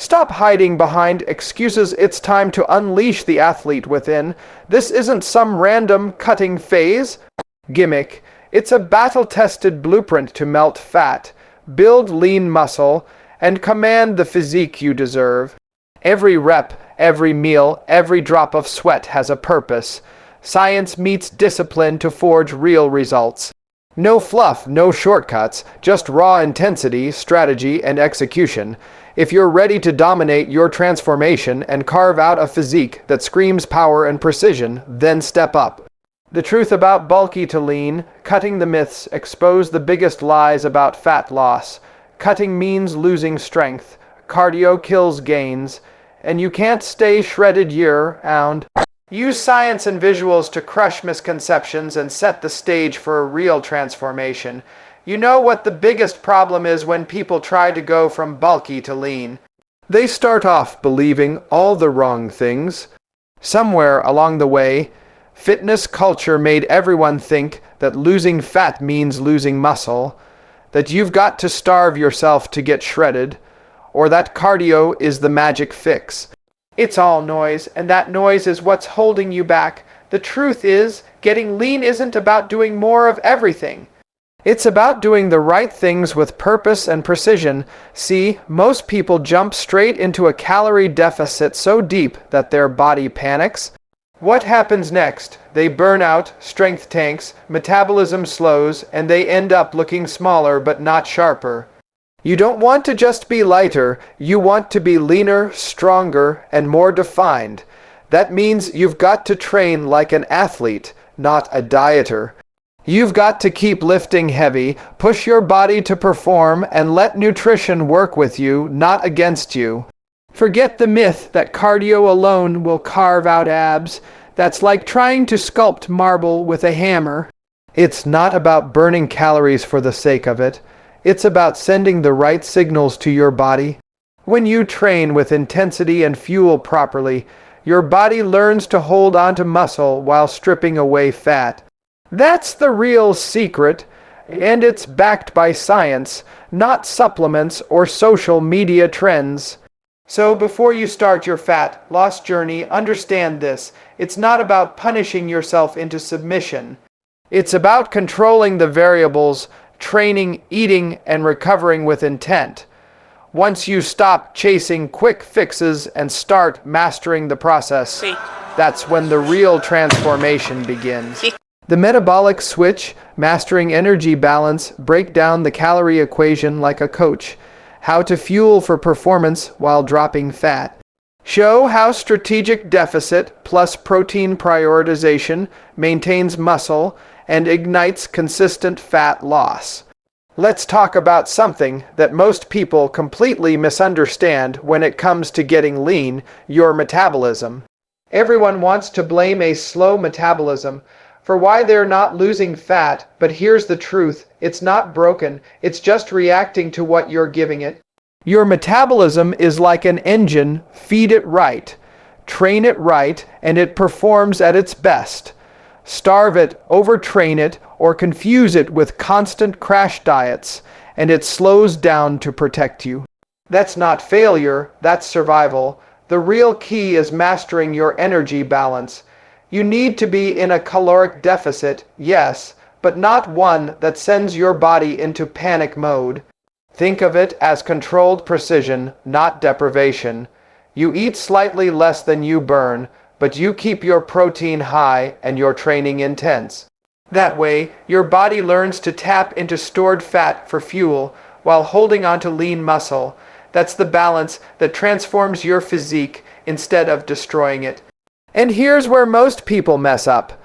Stop hiding behind excuses. It's time to unleash the athlete within. This isn't some random cutting phase gimmick. It's a battle-tested blueprint to melt fat, build lean muscle, and command the physique you deserve. Every rep, every meal, every drop of sweat has a purpose. Science meets discipline to forge real results. No fluff, no shortcuts, just raw intensity, strategy, and execution. If you're ready to dominate your transformation and carve out a physique that screams power and precision, then step up. The truth about bulky to lean, cutting the myths, expose the biggest lies about fat loss. Cutting means losing strength. Cardio kills gains. And you can't stay shredded year-round. Use science and visuals to crush misconceptions and set the stage for a real transformation. You know what the biggest problem is when people try to go from bulky to lean? They start off believing all the wrong things. Somewhere along the way, fitness culture made everyone think that losing fat means losing muscle, that you've got to starve yourself to get shredded, or that cardio is the magic fix. It's all noise, and that noise is what's holding you back. The truth is, getting lean isn't about doing more of everything. It's about doing the right things with purpose and precision. See, most people jump straight into a calorie deficit so deep that their body panics. What happens next? They burn out, strength tanks, metabolism slows, and they end up looking smaller but not sharper. You don't want to just be lighter, you want to be leaner, stronger, and more defined. That means you've got to train like an athlete, not a dieter. You've got to keep lifting heavy, push your body to perform, and let nutrition work with you, not against you. Forget the myth that cardio alone will carve out abs. That's like trying to sculpt marble with a hammer. It's not about burning calories for the sake of it. It's about sending the right signals to your body. When you train with intensity and fuel properly, your body learns to hold onto muscle while stripping away fat. That's the real secret, and it's backed by science, not supplements or social media trends. So before you start your fat loss journey, understand this. It's not about punishing yourself into submission. It's about controlling the variables, training, eating, and recovering with intent. Once you stop chasing quick fixes and start mastering the process, that's when the real transformation begins. The metabolic switch, mastering energy balance, break down the calorie equation like a coach. How to fuel for performance while dropping fat. Show how strategic deficit plus protein prioritization maintains muscle and ignites consistent fat loss. Let's talk about something that most people completely misunderstand when it comes to getting lean, your metabolism. Everyone wants to blame a slow metabolism for why they're not losing fat, but here's the truth. It's not broken, it's just reacting to what you're giving it. Your metabolism is like an engine. Feed it right, train it right, and it performs at its best. Starve it, overtrain it, or confuse it with constant crash diets, and it slows down to protect you. That's not failure, that's survival. The real key is mastering your energy balance. You need to be in a caloric deficit, yes, but not one that sends your body into panic mode. Think of it as controlled precision, not deprivation. You eat slightly less than you burn, but you keep your protein high and your training intense. That way, your body learns to tap into stored fat for fuel while holding onto lean muscle. That's the balance that transforms your physique instead of destroying it. And here's where most people mess up.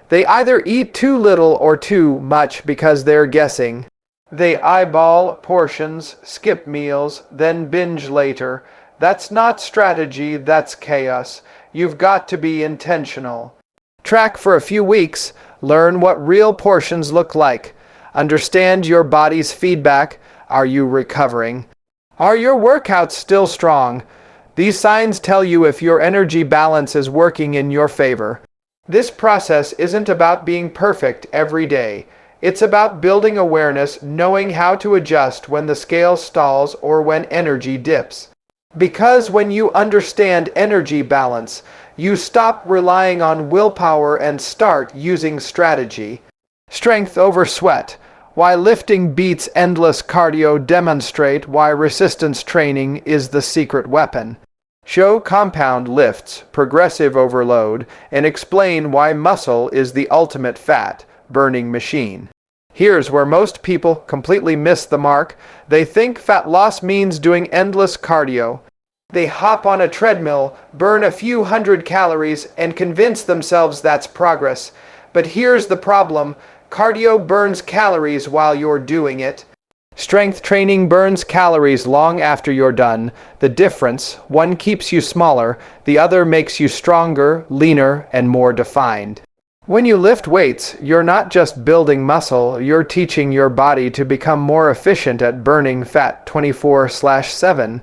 They either eat too little or too much because they're guessing. They eyeball portions, skip meals, then binge later. That's not strategy, that's chaos. You've got to be intentional. Track for a few weeks, learn what real portions look like. Understand your body's feedback. Are you recovering? Are your workouts still strong? These signs tell you if your energy balance is working in your favor. This process isn't about being perfect every day. It's about building awareness, knowing how to adjust when the scale stalls or when energy dips. Because when you understand energy balance, you stop relying on willpower and start using strategy. Strength over sweat. Why lifting beats endless cardio demonstrate why resistance training is the secret weapon. Show compound lifts, progressive overload, and explain why muscle is the ultimate fat-burning machine. Here's where most people completely miss the mark. They think fat loss means doing endless cardio. They hop on a treadmill, burn a few hundred calories, and convince themselves that's progress. But here's the problem. Cardio burns calories while you're doing it. Strength training burns calories long after you're done. The difference, one keeps you smaller, the other makes you stronger, leaner, and more defined. When you lift weights, you're not just building muscle, you're teaching your body to become more efficient at burning fat 24/7.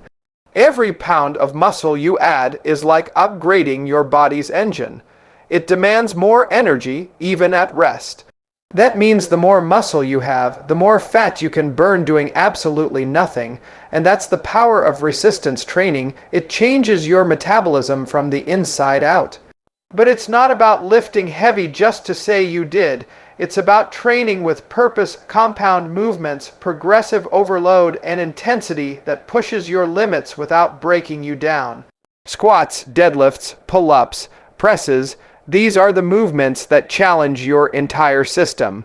Every pound of muscle you add is like upgrading your body's engine. It demands more energy, even at rest. That means the more muscle you have, the more fat you can burn doing absolutely nothing, and that's the power of resistance training. It changes your metabolism from the inside out. But it's not about lifting heavy just to say you did. It's about training with purpose, compound movements, progressive overload, and intensity that pushes your limits without breaking you down. Squats, deadlifts, pull-ups, presses, these are the movements that challenge your entire system.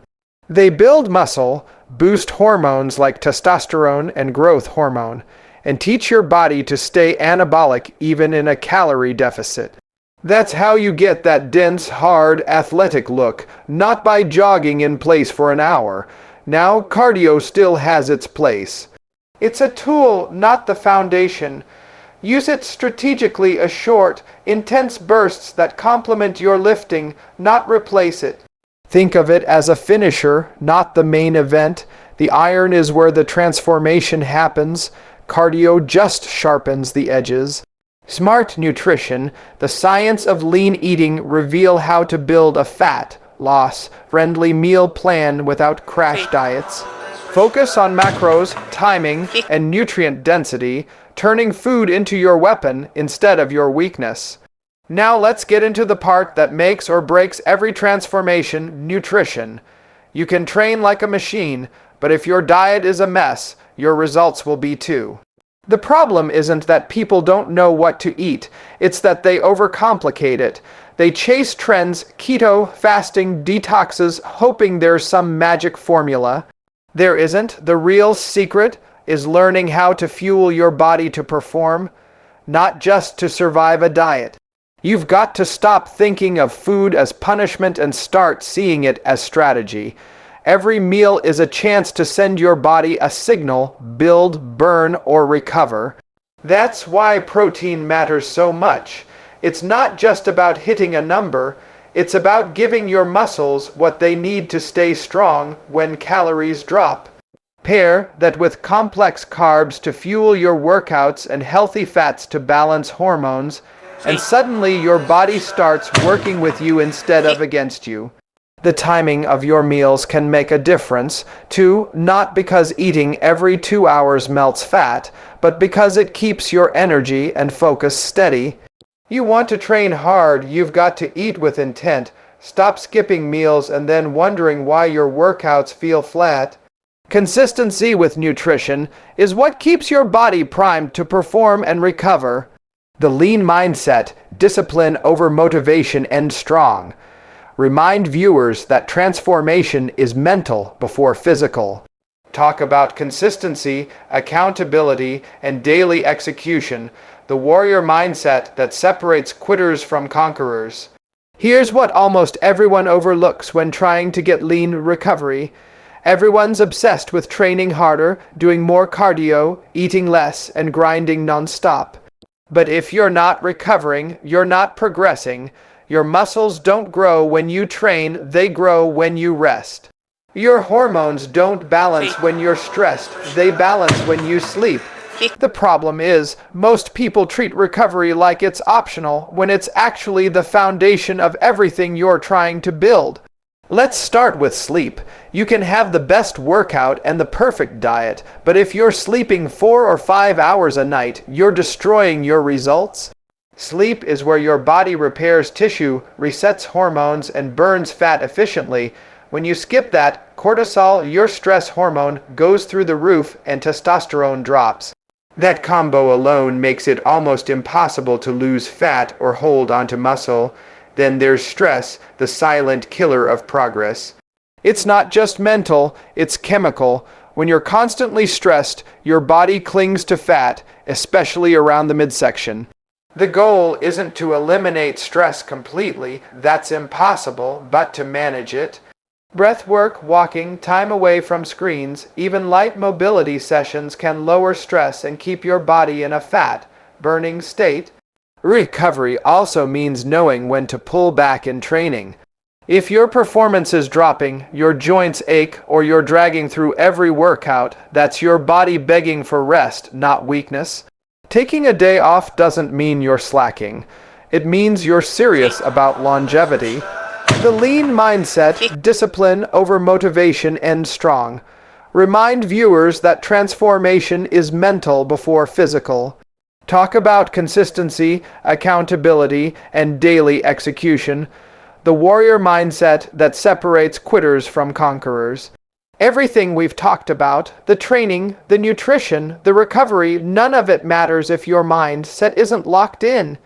They build muscle, boost hormones like testosterone and growth hormone, and teach your body to stay anabolic even in a calorie deficit. That's how you get that dense, hard, athletic look, not by jogging in place for an hour. Now, cardio still has its place. It's a tool, not the foundation. Use it strategically as short, intense bursts that complement your lifting, not replace it. Think of it as a finisher, not the main event. The iron is where the transformation happens. Cardio just sharpens the edges. Smart nutrition, the science of lean eating, reveal how to build a fat loss friendly meal plan without crash diets. Focus on macros, timing, and nutrient density, turning food into your weapon instead of your weakness. Now let's get into the part that makes or breaks every transformation: nutrition. You can train like a machine, but if your diet is a mess, your results will be too. The problem isn't that people don't know what to eat, it's that they overcomplicate it. They chase trends, keto, fasting, detoxes, hoping there's some magic formula. There isn't. The real secret is learning how to fuel your body to perform, not just to survive a diet. You've got to stop thinking of food as punishment and start seeing it as strategy. Every meal is a chance to send your body a signal: build, burn, or recover. That's why protein matters so much. It's not just about hitting a number, it's about giving your muscles what they need to stay strong when calories drop. Pair that with complex carbs to fuel your workouts and healthy fats to balance hormones, and suddenly your body starts working with you instead of against you. The timing of your meals can make a difference, too, not because eating every 2 hours melts fat, but because it keeps your energy and focus steady. You want to train hard, you've got to eat with intent. Stop skipping meals and then wondering why your workouts feel flat. Consistency with nutrition is what keeps your body primed to perform and recover. The lean mindset, discipline over motivation, and strong. Remind viewers that transformation is mental before physical. Talk about consistency, accountability, and daily execution, the warrior mindset that separates quitters from conquerors. Here's what almost everyone overlooks when trying to get lean recovery. Everyone's obsessed with training harder, doing more cardio, eating less, and grinding non-stop. But if you're not recovering, you're not progressing. Your muscles don't grow when you train, they grow when you rest. Your hormones don't balance when you're stressed, they balance when you sleep. The problem is, most people treat recovery like it's optional when it's actually the foundation of everything you're trying to build. Let's start with sleep. You can have the best workout and the perfect diet, but if you're sleeping 4 or 5 hours a night, you're destroying your results. Sleep is where your body repairs tissue, resets hormones, and burns fat efficiently. When you skip that, cortisol, your stress hormone, goes through the roof and testosterone drops. That combo alone makes it almost impossible to lose fat or hold onto muscle. Then there's stress, the silent killer of progress. It's not just mental, it's chemical. When you're constantly stressed, your body clings to fat, especially around the midsection. The goal isn't to eliminate stress completely, that's impossible, but to manage it. Breath work, walking, time away from screens, even light mobility sessions can lower stress and keep your body in a fat-burning state. Recovery also means knowing when to pull back in training. If your performance is dropping, your joints ache, or you're dragging through every workout, that's your body begging for rest, not weakness. Taking a day off doesn't mean you're slacking. It means you're serious about longevity. The lean mindset, discipline over motivation, ends strong. Remind viewers that transformation is mental before physical. Talk about consistency, accountability, and daily execution. The warrior mindset that separates quitters from conquerors. Everything we've talked about, the training, the nutrition, the recovery, none of it matters if your mindset isn't locked in.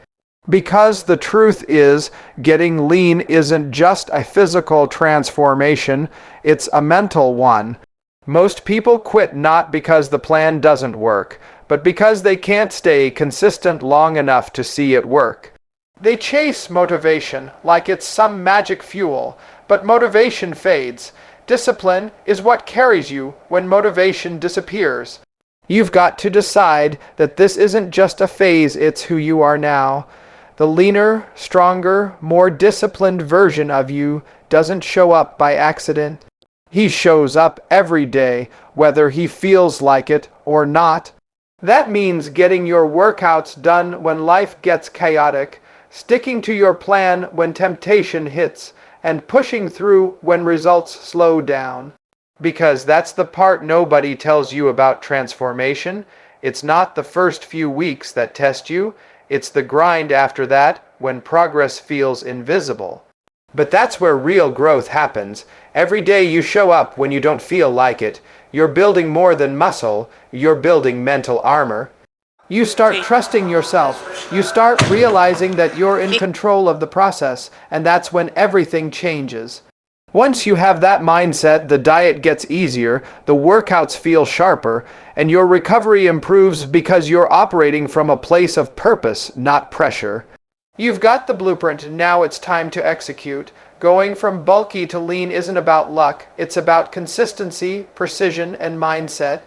Because the truth is, getting lean isn't just a physical transformation, it's a mental one. Most people quit not because the plan doesn't work, but because they can't stay consistent long enough to see it work. They chase motivation like it's some magic fuel, but motivation fades. Discipline is what carries you when motivation disappears. You've got to decide that this isn't just a phase, it's who you are now. The leaner, stronger, more disciplined version of you doesn't show up by accident. He shows up every day, whether he feels like it or not. That means getting your workouts done when life gets chaotic, sticking to your plan when temptation hits, and pushing through when results slow down. Because that's the part nobody tells you about transformation. It's not the first few weeks that test you. It's the grind after that, when progress feels invisible. But that's where real growth happens. Every day you show up when you don't feel like it. You're building more than muscle, you're building mental armor. You start trusting yourself. You start realizing that you're in control of the process, and that's when everything changes. Once you have that mindset, the diet gets easier, the workouts feel sharper, and your recovery improves because you're operating from a place of purpose, not pressure. You've got the blueprint, now it's time to execute. Going from bulky to lean isn't about luck, it's about consistency, precision, and mindset.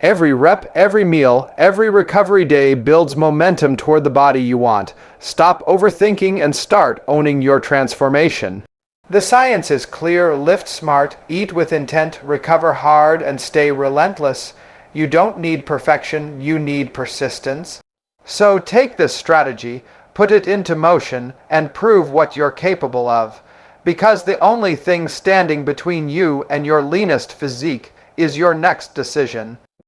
Every rep, every meal, every recovery day builds momentum toward the body you want. Stop overthinking and start owning your transformation. The science is clear: lift smart, eat with intent, recover hard, and stay relentless. You don't need perfection, you need persistence. So take this strategy, put it into motion, and prove what you're capable of. Because the only thing standing between you and your leanest physique is your next decision.